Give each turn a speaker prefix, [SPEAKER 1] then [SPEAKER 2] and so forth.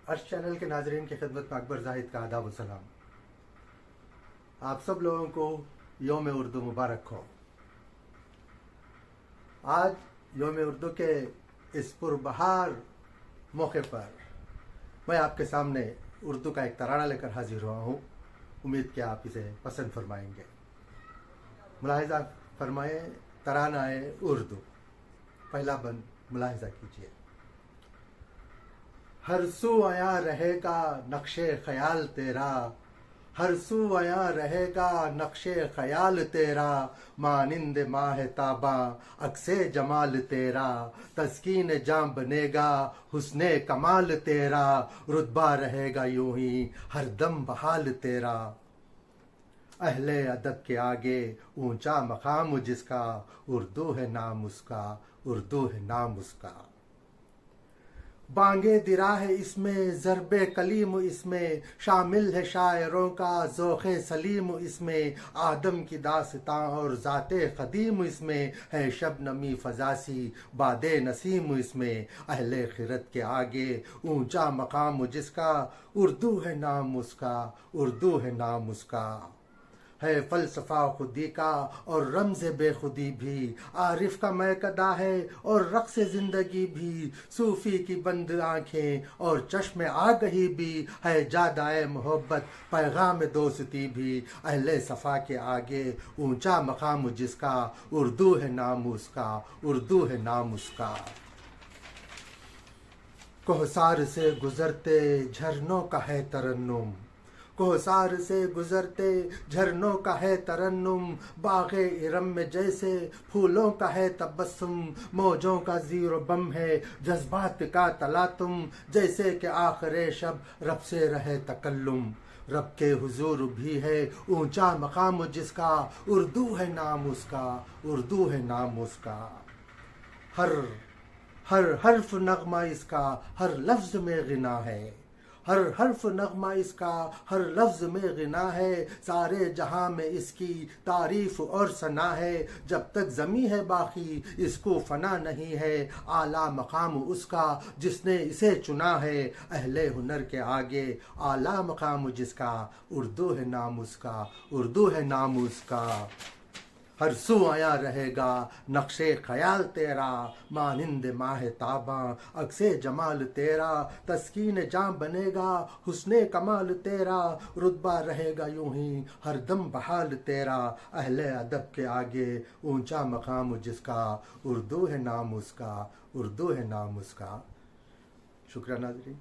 [SPEAKER 1] अर्श चैनल के नाजरीन की खिदमत में अकबर जाहिद का आदाब व सलाम। आप सब लोगों को योम उर्दू मुबारक हो। आज योम उर्दू के इस पुरबहार मौके पर मैं आपके सामने उर्दू का एक तराना लेकर हाजिर हुआ हूँ। उम्मीद कि आप इसे पसंद फरमाएंगे। मुलाहिजा फरमाए तराना है उर्दू। पहला बंद मुलाहिजा कीजिए। हर सू आया रहेगा नक्शे ख्याल तेरा, हर सू आया रहेगा नक्शे ख्याल तेरा, मानिंद माह ताबा अक्से जमाल तेरा, तस्कीन जाम बनेगा हुस्ने कमाल तेरा, रुतबा रहेगा यूं ही हर दम बहाल तेरा। अहले अदब के आगे ऊंचा मकाम जिसका, उर्दू है नाम उसका, उर्दू है नाम उसका। बांगे दिरा है इसमें ज़रबे कलीम इसमें, शामिल है शायरों का ज़ोक़े सलीम इसमें, आदम की दास्तां और ज़ाते क़दीम इसमें, है शबनमी फ़ज़ासी बादे नसीम इसमें। अहले खिरत के आगे ऊंचा मकाम जिसका, उर्दू है नाम उसका, उर्दू है नाम उसका। है फ़लसफ़ा खुदी का और रमज़ बेखुदी भी, आरिफ का मैकदा है और रक़्स ज़िंदगी भी, सूफ़ी की बंद आँखें और चश्मे आगही भी, है जादाए मोहब्बत पैगाम दोस्ती भी। अहले सफ़ा के आगे ऊंचा मकाम जिसका, उर्दू है नाम उसका, उर्दू है नाम उसका। कोहसार से गुज़रते झरनों का है तरन्नुम, कोहसार से गुजरते झरनों का है तरन्नुम, बाग़े इरम में जैसे फूलों का है तबस्सुम, मौजों का ज़ीरो बम है जज्बात का तलातुम, जैसे कि आखिर शब रब से रहे तकल्लुम। रब के हुजूर भी है ऊंचा मकाम जिसका, उर्दू है नाम उसका, उर्दू है नाम उसका। हर हर हर्फ नगमा इसका हर लफ्ज़ में गिना है, हर हर्फ नगमा इसका हर लफ्ज़ में गिना है, सारे जहां में इसकी तारीफ़ और सना है, जब तक ज़मी है बाकी इसको फना नहीं है, आला मकाम उसका जिसने इसे चुना है। अहले हुनर के आगे आला मकाम जिसका, उर्दू है नाम उसका, उर्दू है नाम उसका। हर सू आया रहेगा नक्शे ख्याल तेरा, मानिंद माह ताबा अक्से जमाल तेरा, तस्कीन जाम बनेगा हुस्ने कमाल तेरा, रुतबा रहेगा यूं ही हर दम बहाल तेरा। अहले अदब के आगे ऊंचा मकाम जिसका, उर्दू है नाम उसका, उर्दू है नाम उसका। शुक्रिया नाज़रीन।